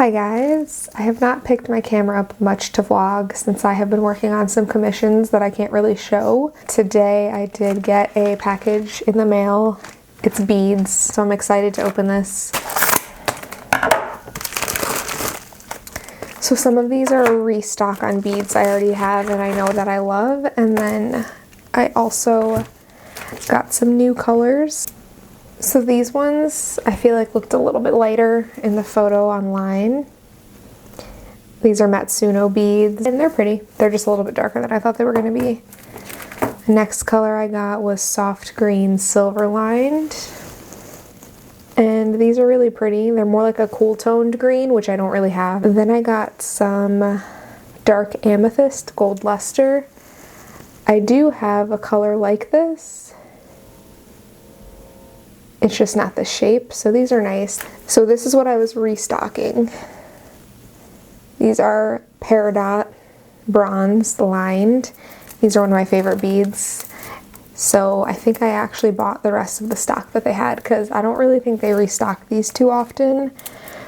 Hi guys, I have not picked my camera up much to vlog since I have been working on some commissions that I can't really show. Today I did get a package in the mail. It's beads, so I'm excited to open this. So some of these are a restock on beads I already have and I know that I love, and then I also got some new colors. So these ones I feel like looked a little bit lighter in the photo online. These are Matsuno beads and they're pretty. They're just a little bit darker than I thought they were going to be. The next color I got was soft green silver lined. And these are really pretty. They're more like a cool toned green, which I don't really have. And then I got some dark amethyst gold luster. I do have a color like this. It's just not the shape, so these are nice. So this is what I was restocking. These are peridot bronze lined. These are one of my favorite beads. So I think I actually bought the rest of the stock that they had because I don't really think they restock these too often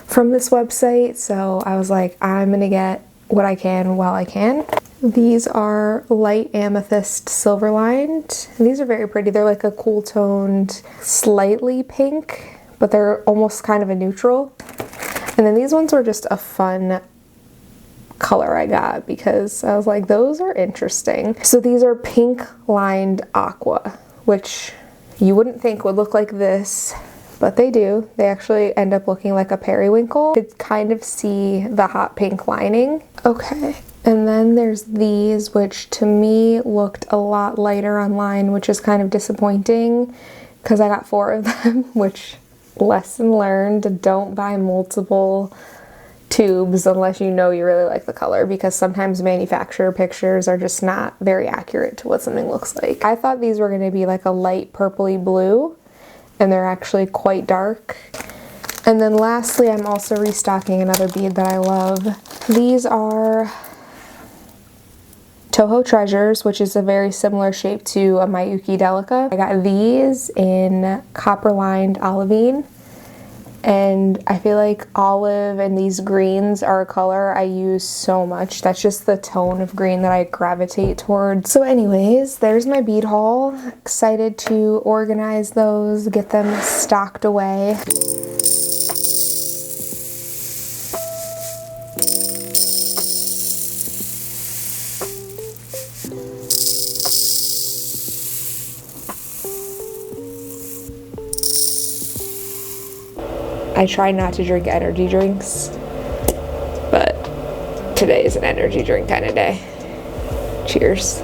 from this website. So I was like, I'm gonna get what I can while I can. These are light amethyst silver lined. These are very pretty. They're like a cool toned, slightly pink, but they're almost kind of a neutral. And then these ones were just a fun color I got because I was like, those are interesting. So these are pink lined aqua, which you wouldn't think would look like this, but they do. They actually end up looking like a periwinkle. You could kind of see the hot pink lining. Okay. And then there's these, which to me looked a lot lighter online, which is kind of disappointing because I got 4 of them, which, lesson learned, don't buy multiple tubes unless you know you really like the color, because sometimes manufacturer pictures are just not very accurate to what something looks like. I thought these were going to be like a light purpley blue, and they're actually quite dark. And then lastly, I'm also restocking another bead that I love. These are Toho Treasures, which is a very similar shape to a Miyuki Delica. I got these in copper lined olivine, and I feel like olive and these greens are a color I use so much. That's just the tone of green that I gravitate towards. So anyways, there's my bead haul. Excited to organize those, get them stocked away. I try not to drink energy drinks, but today is an energy drink kind of day. Cheers.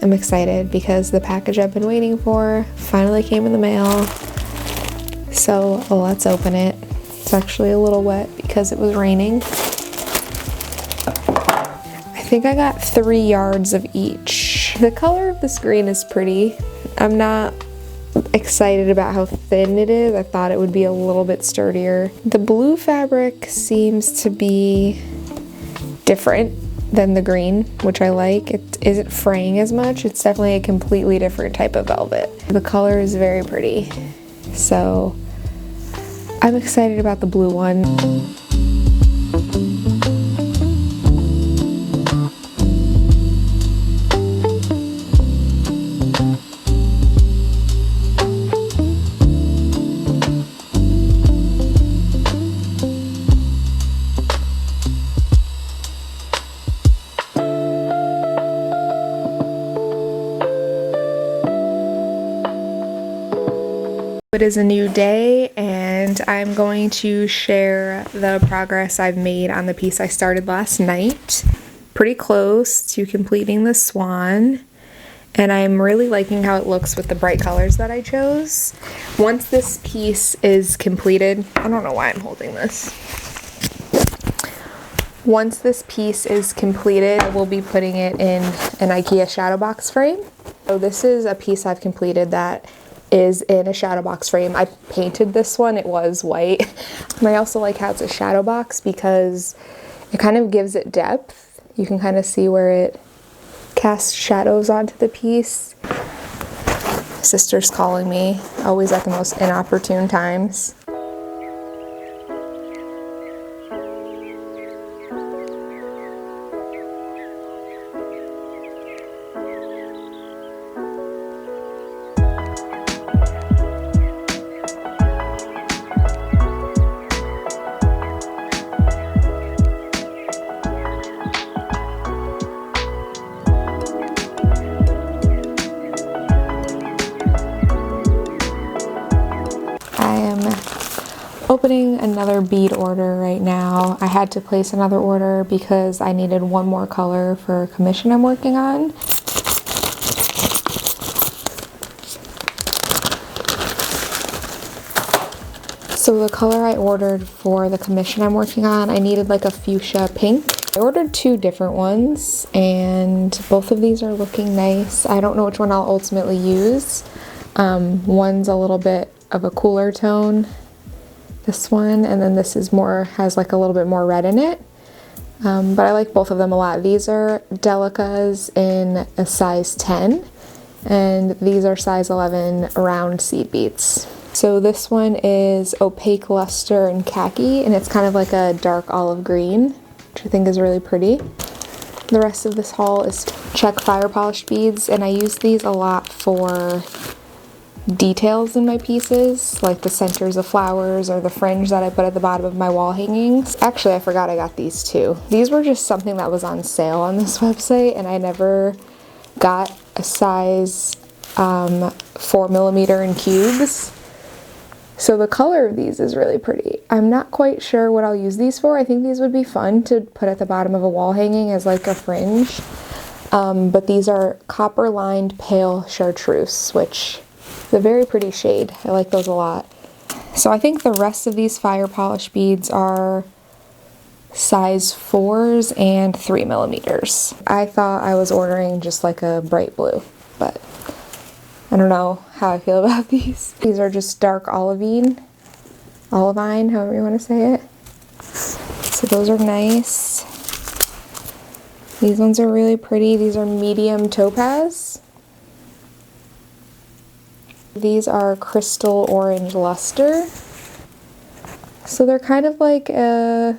I'm excited because the package I've been waiting for finally came in the mail. So let's open it. It's actually a little wet because it was raining. I think I got 3 yards of each. The color of the screen is pretty. I'm not excited about how thin it is. I thought it would be a little bit sturdier. The blue fabric seems to be different than the green, which I like. It isn't fraying as much. It's definitely a completely different type of velvet. The color is very pretty, so I'm excited about the blue one. It is a new day and I'm going to share the progress I've made on the piece I started last night. Pretty close to completing the swan, and I'm really liking how it looks with the bright colors that I chose. Once this piece is completed, I don't know why I'm holding this. Once this piece is completed, we'll be putting it in an IKEA shadow box frame. So this is a piece I've completed that is in a shadow box frame. I painted this one, it was white. And I also like how it's a shadow box because it kind of gives it depth. You can kind of see where it casts shadows onto the piece. Sister's calling me, always at the most inopportune times. another bead order right now. I had to place another order because I needed one more color for a commission I'm working on. So the color I ordered for the commission I'm working on, I needed like a fuchsia pink. I ordered 2 different ones and both of these are looking nice. I don't know which one I'll ultimately use. One's a little bit of a cooler tone, this one, and then this is more, has like a little bit more red in it. But I like both of them a lot. These are Delicas in a size 10 and these are size 11 round seed beads. So this one is opaque luster and khaki, and it's kind of like a dark olive green, which I think is really pretty. The rest of this haul is check fire polished beads, and I use these a lot for details in my pieces, like the centers of flowers or the fringe that I put at the bottom of my wall hangings. Actually, I forgot I got these too. These were just something that was on sale on this website, and I never got a size 4mm in cubes. So the color of these is really pretty. I'm not quite sure what I'll use these for. I think these would be fun to put at the bottom of a wall hanging as like a fringe. But these are copper lined pale chartreuse, which is a very pretty shade. I like those a lot. So I think the rest of these fire polish beads are size 4s and 3mm. I thought I was ordering just like a bright blue, but I don't know how I feel about these. These are just dark olivine, however you want to say it. So those are nice. These ones are really pretty. These are medium topaz. These are crystal orange luster. So they're kind of like a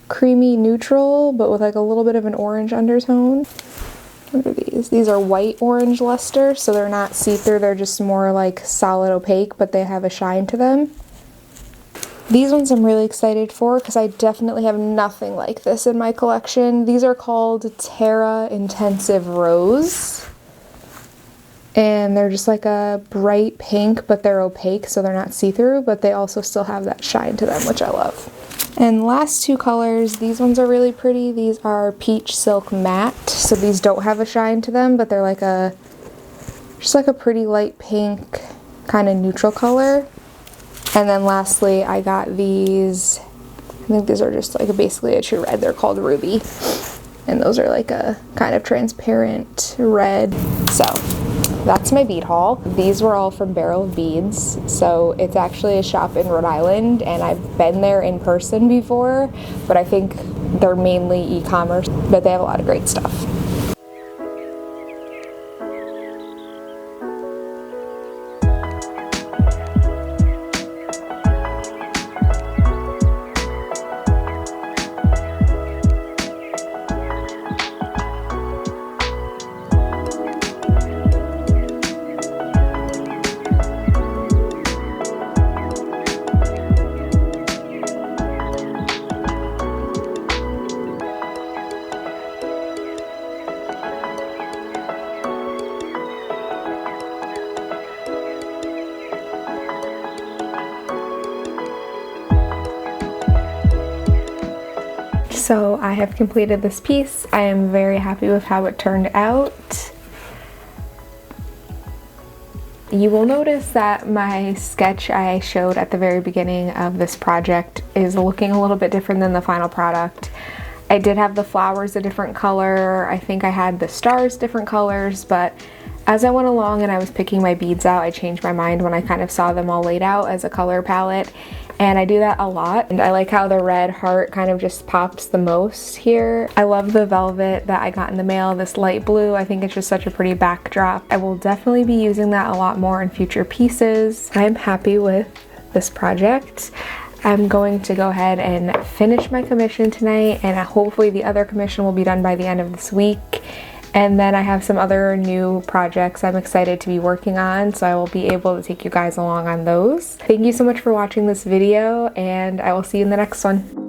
creamy neutral, but with like a little bit of an orange undertone. What are these? These are white orange luster, so they're not see-through, they're just more like solid opaque, but they have a shine to them. These ones I'm really excited for because I definitely have nothing like this in my collection. These are called Terra Intensive Rose. And they're just like a bright pink, but they're opaque, so they're not see-through, but they also still have that shine to them, which I love. And last 2 colors, these ones are really pretty. These are Peach Silk Matte, so these don't have a shine to them, but they're like just like a pretty light pink, kind of neutral color. And then lastly, I got these, I think these are just like basically a true red. They're called Ruby. And those are like a kind of transparent red. So that's my bead haul. These were all from Barrel of Beads. So it's actually a shop in Rhode Island, and I've been there in person before, but I think they're mainly e-commerce, but they have a lot of great stuff. So I have completed this piece. I am very happy with how it turned out. You will notice that my sketch I showed at the very beginning of this project is looking a little bit different than the final product. I did have the flowers a different color. I think I had the stars different colors, but as I went along and I was picking my beads out, I changed my mind when I kind of saw them all laid out as a color palette. And I do that a lot, and I like how the red heart kind of just pops the most here. I love the velvet that I got in the mail, this light blue. I think it's just such a pretty backdrop. I will definitely be using that a lot more in future pieces. I'm happy with this project. I'm going to go ahead and finish my commission tonight, and hopefully the other commission will be done by the end of this week. And then I have some other new projects I'm excited to be working on, so I will be able to take you guys along on those. Thank you so much for watching this video, and I will see you in the next one.